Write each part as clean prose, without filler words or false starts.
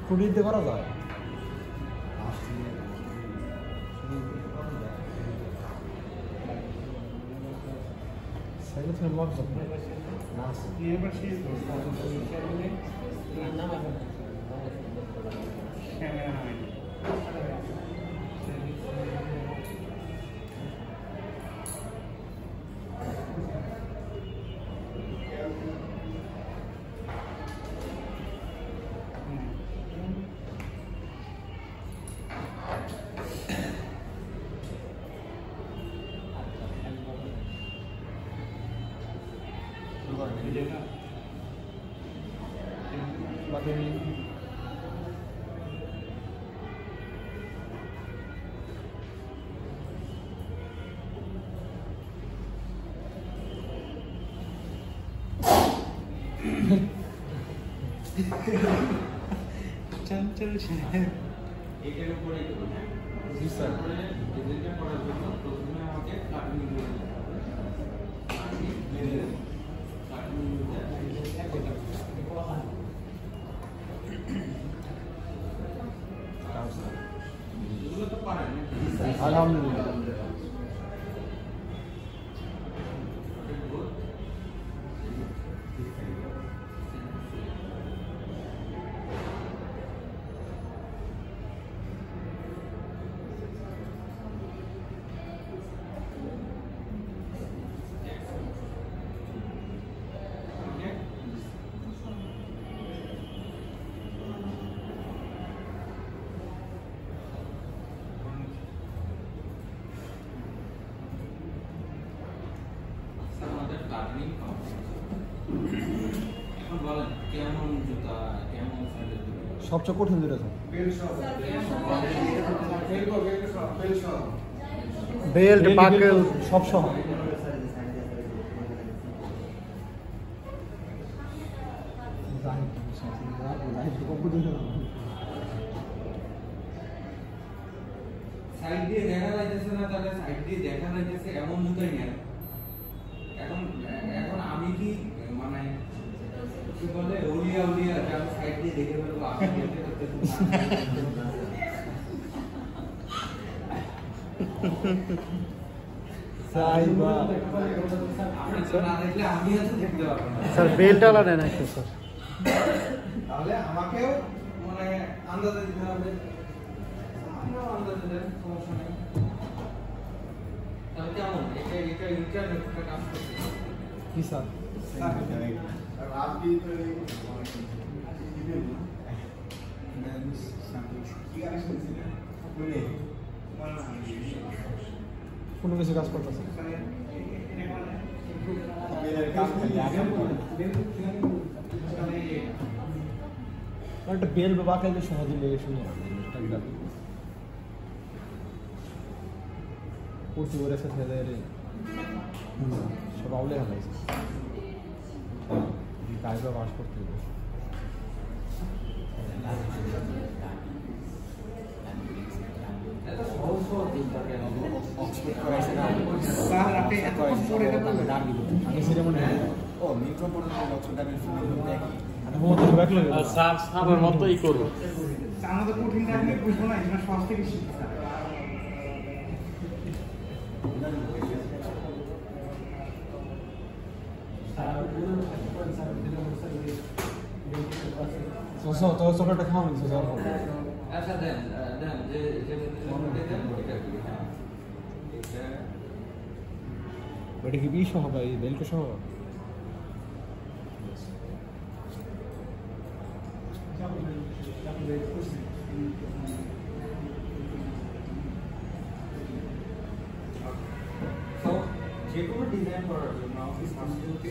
ফুটিতে করা যায় সাইকেল থেকে লক করতে চঞ্চল সাহেব এটার উপরে জি স্যার ডিজাইনটা করার জন্য প্রথমে আমাকে কাটিং করে দিতে হবে এগুলো তো পারেন আলহামদুলিল্লাহ সবচেয়ে কঠিন যেটা বেল্ট বাকেল সব সহ সাইড দিয়ে দেখা যাইতেছে না তাহলে সাইড দিয়ে দেখা যাইতেছে এমন জুতাই নেই এখন এখন আমি কি মানে কি বলে ওলিয়া ওলিয়া যা সাইড দিয়ে দেখে ফেলবো আমি দেখতে করতে সাইবা আপনি তো না দেখলে আমি আছে দেখতে পারবো না স্যার বেল্টওয়ালা নেন একটু স্যার তাহলে আমাকেও মানে আন্দাজে দিতে হবে আমিও আন্দাজে দেন সমস্যা নেই তাহলে কেমন এটা ইন্টারনেটটা কাজ করছে কি স্যার আপনি তো কোনো কিছু কাজ করতেছে একটা বেল বা বাকাইলে সহজে লেগে শুনে কুর্তি করে সাথে সব আউলে হালাইছে কাজটা বাস করতে হবে সারের মতোই করবো আমাদের কঠিন থাকলে বুঝবো না এটা সহজ থেকে শিখি তো চকলেটটা খাওয়ান আচ্ছা দেন দেন যে দেন এটা কি সহ ভাই বেল্ট সহ যে কোনো ডিজাইন করার জন্য অফিস সাবস্টিটিউটে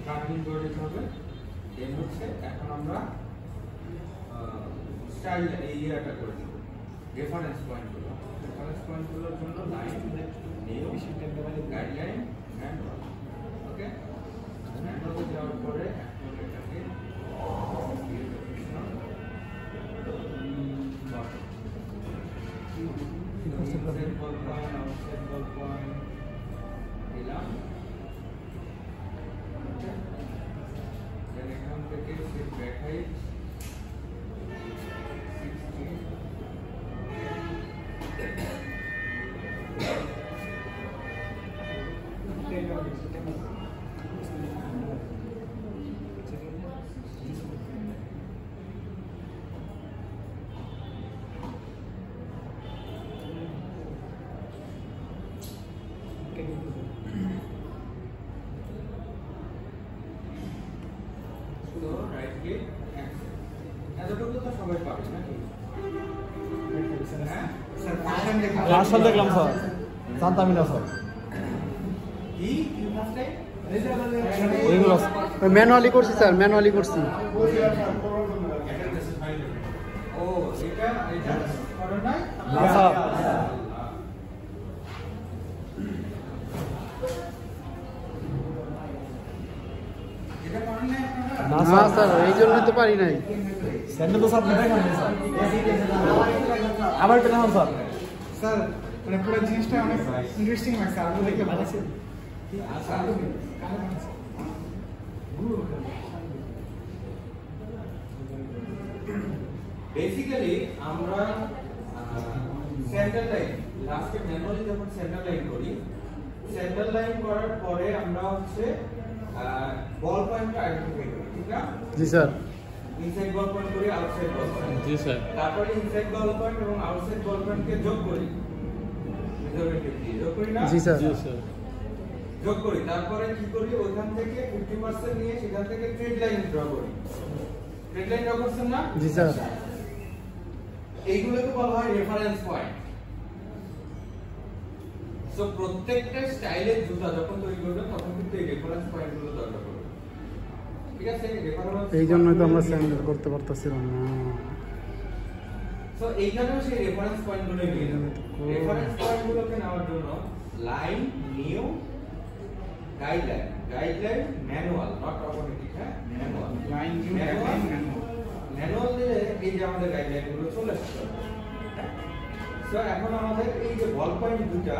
কাটিং করে দিতে হবে দেন হচ্ছে এখন আমরা স্টাইল এই ইয়াটা করে দেব রেফারেন্স পয়েন্টগুলোর জন্য লাইন নিউ গাইডলাইন হ্যান্ড ওকে হ্যান্ড ওকে দেওয়ার পরে এখন এটাকে দিলাম এখান থেকে ব্যাক হাইট ক্লিক অ্যাকসেপ্ট। এতটুকু তো সবাই পাবে নাকি? হ্যাঁ স্যার ভাষণ দেখা ভাষণ দেখলাম স্যার, জানতামই না স্যার। কি কি ফার্স্টে ওইগুলো ম্যানুয়ালি করছি স্যার, ম্যানুয়ালি করছি। ও এটা এটা করো নাই না স্যার। এটা করেন নাই আপনারা? না না স্যার, এই জন্যই তো পারি নাই। স্যান্ডেল তো স্যার দেখান নাই স্যার। আবার একটা দেখান স্যার। স্যার মানে পুরো জিনিসটা অনেক ইন্টারেস্টিং লাগছে, আপনি দেখে ভালো লাগছে। বেসিক্যালি আমরা সেন্টার লাইন লাস্টে ম্যানুয়ালি যখন সেন্টার লাইন করি, সেন্টার লাইন করার পরে আমরা হচ্ছে বল পয়েন্টটা আইডেন্টিফাই করি, ঠিক না? জি স্যার। ইনসাইড বল পয়েন্ট করি, আউটসাইড বল পয়েন্ট। জি স্যার। তারপরে ইনসাইড বল পয়েন্ট এবং আউটসাইড বল পয়েন্টকে যোগ করি, মেজারমেন্ট দিয়ে যোগ করি না? জি স্যার। জি স্যার। যোগ করি। তারপরে কি করি, ওইখান থেকে 50% নিয়ে সেখান থেকে ট্রেড লাইন ড্র করি। ট্রেড লাইন ড্র করছেন না? জি স্যার। এইগুলোকে বলা হয় রেফারেন্স পয়েন্ট। সো প্রত্যেকটা স্টাইলের জুতা যখন তৈরি করবেন তখন কিন্তু এই রেফারেন্স পয়েন্টগুলো দরকার পড়বে, ঠিক আছে? রেফারেন্স এই জন্যই তো আমরা স্যান্ডেল করতে পারতেছিলাম না। সো এইখানেও সেই রেফারেন্স পয়েন্টগুলো নিয়ে যাবে। রেফারেন্স পয়েন্টগুলোকে নেওয়ার জন্য line, new, guideline, guideline, manual, not automatic, হ্যাঁ manual, line new manual, manual. Manual দিলে এই যে আমাদের গাইডলাইনগুলো চলে আসছে। সো এখন আমাদের এই যে বল পয়েন্ট দুটা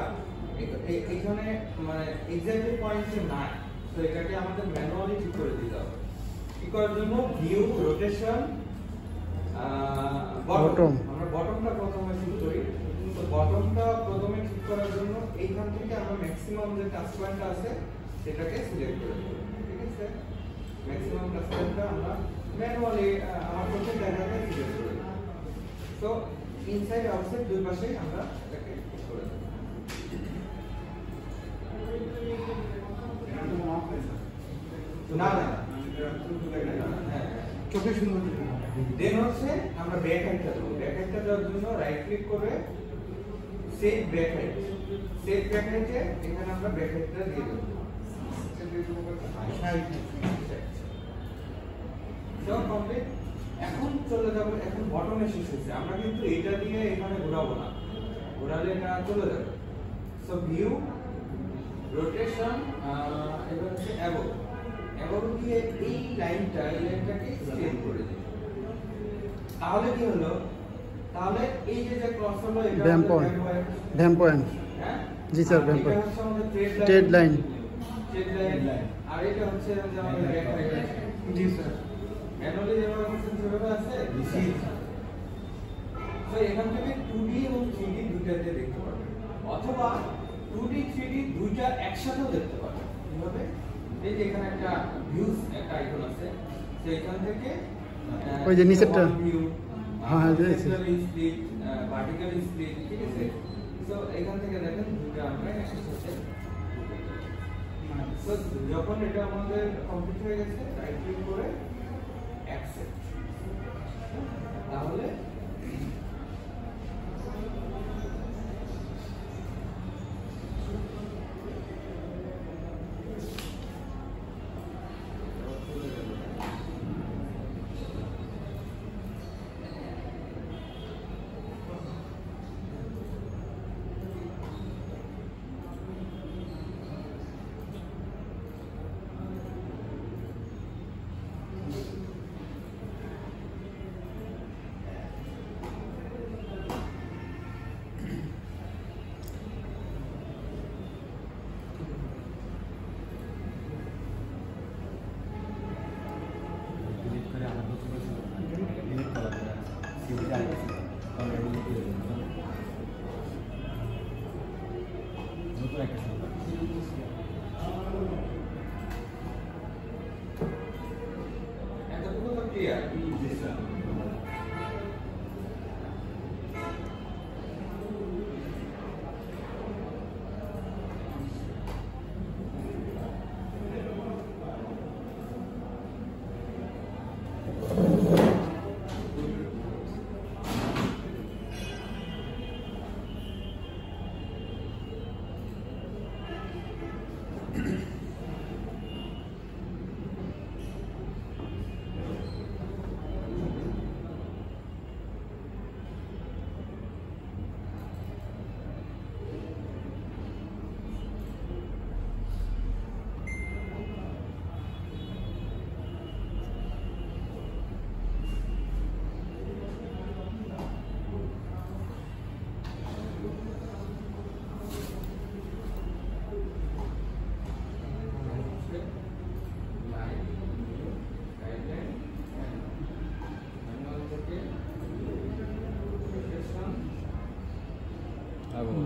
এখানে মানে এক্স্যাক্টলি পয়েন্টে নাই, তো এটাকে আমাদের ম্যানুয়ালি ঠিক করে দিতে হবে। কি করার জন্য ভিউ, রোটেশন, Bottom. আমরা বটমটা প্রথমে শুরু করি। তো বটমটা প্রথমে ঠিক করার জন্য এইখান থেকে আমরা ম্যাক্সিমাম যে টাচ পয়েন্টটা আছে সেটাকে সিলেক্ট করে দেব, ঠিক আছে? ম্যাক্সিমাম টাচ পয়েন্টটা আমরা ম্যানুয়ালি আমার চোখে দেখাতে সিলেক্ট করে দেব। তো ইনসাইড আউটসাইড দুই পাশেই আমরা এটাকে ঠিক করে দেব। না না হ্যাঁ, চোখে সুন্দর দেন হচ্ছে আমরা ব্যাক হাইটটা দেবো। ব্যাক হাইটটা দেওয়ার জন্য রাইট ক্লিক করে save back height, save back হাইটে এখানে আমরা ব্যাক হাইটটা দিয়ে দেবো। So complete. এখন চলে যাবো, এখন বটমে শেষ হয়েছে। আমরা কিন্তু এটা দিয়ে এখানে ঘোরাবো না, ঘোরালে এটা চলে যাবে। সো ভিউ, রোটেশন, এবার হচ্ছে অ্যাবো, অ্যাবো দিয়ে এই লাইনটাকে স্কেল করে দিই। তাহলে কি হলো, তাহলে এই যে ক্রস হলো এটা ড্যাম পয়েন্ট, ড্যাম পয়েন্ট। হ্যাঁ জি স্যার, ড্যাম এটা পয়েন্ট। হচ্ছে আমাদের ট্রেড লাইন। ট্রেড লাইন, আর এটা হচ্ছে যে আমাদের ব্যাক লাইন। জি স্যার। ম্যানুয়ালি যেভাবে করছেন সেভাবে আছে। জি। তো এখান থেকে 2D এবং 3D দুইটাতে দেখতে পাবেন, অথবা 2D 3D দুইটা একসাথেও দেখতে পাবেন। কিভাবে? এই যে এখানে একটা ভিউজ একটা আইকন আছে, তো এখান থেকে ওই যে নিচেরটা। ভিউ, হ্যাঁ, হ্যাঁ, দেখেছি। স্প্লিট, ভার্টিক্যাল স্প্লিট, ঠিক আছে? তো এখান থেকে দেখেন দুটো আমরা একসাথে। তো যখন এটা আমাদের কমপ্লিট হয়ে গেছে, রাইট ক্লিক করে অ্যাকসেপ্ট, তাহলে এতটুকু তো ক্লিয়ার।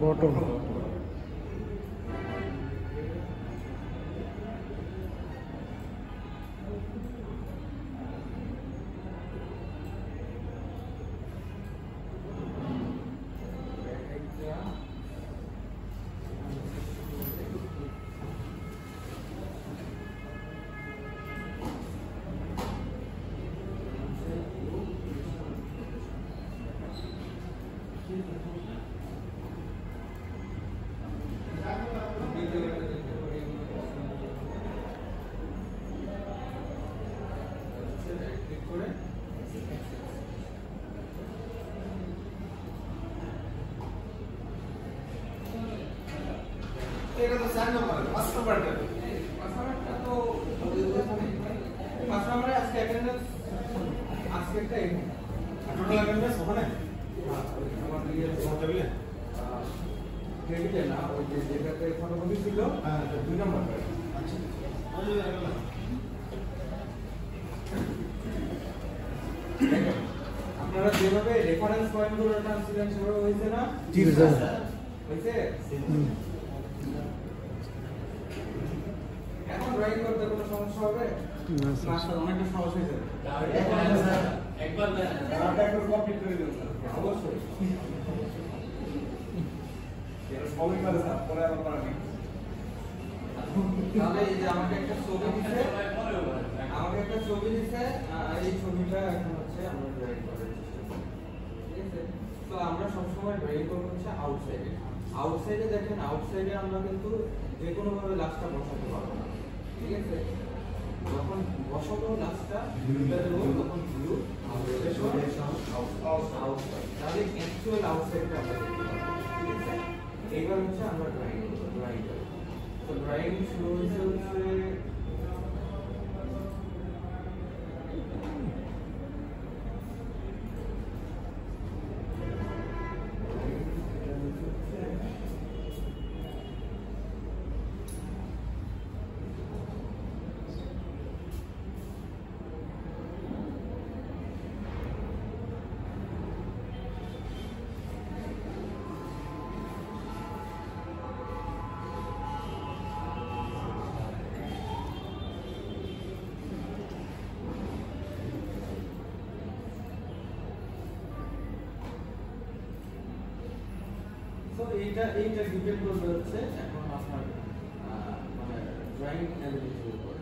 bottom. এটা তো 4 নম্বর 5 নম্বরটা পাঁচটা তো পাঁচ নম্বরে আজকে অ্যাটেন্ডেন্স আজকে একটা টোটাল অ্যাটেন্ডেন্স ওখানে আমার ইয়ে টেবিলে টেবিলে না ওই যে যেটাতে ফটোকপি ছিল হ্যাঁ 2 নম্বর আচ্ছা আপনারা যেভাবে রেফারেন্স পয়েন্টগুলো টানছিলেন সেভাবে হয়েছে না জি স্যার। হয়েছে হুম। এখন ড্রয়িং করতে কোনো সমস্যা হবে না স্যার। মাস্টার অনেকটা সহজ হয়ে যাবে একবার তারটা একটু কমপ্লিট করে দিন অবশ্যই এটা সবই পারে স্যার পরে আবার করা নেই তাহলে এই যে আমাকে একটা ছবি দিছে এই ছবিটা এখন হচ্ছে আমরা ড্রয়িং করার চেষ্টা করব ঠিক আছে তো আমরা সবসময় ড্রয়িং করব হচ্ছে আউটসাইডে দেখেন আউটসাইডে আমরা কিন্তু যে কোনো ভাবে লাস্টটা বসাতে পারবো না ঠিক আছে যখন বসাবো লাস্টটা ভিউটা দেবো তখন ভিউ আউটসাইড তাহলে অ্যাকচুয়াল আউটসাইডটা আমরা দেখতে পাবো ঠিক আছে এইবার হচ্ছে আমরা ড্রয়িং করব তো ড্রয়িং শুরু হচ্ছে তো এইটা ডিপেন্ড করবে হচ্ছে এখন আপনার মানে ড্রয়িং অ্যাবিলিটির উপর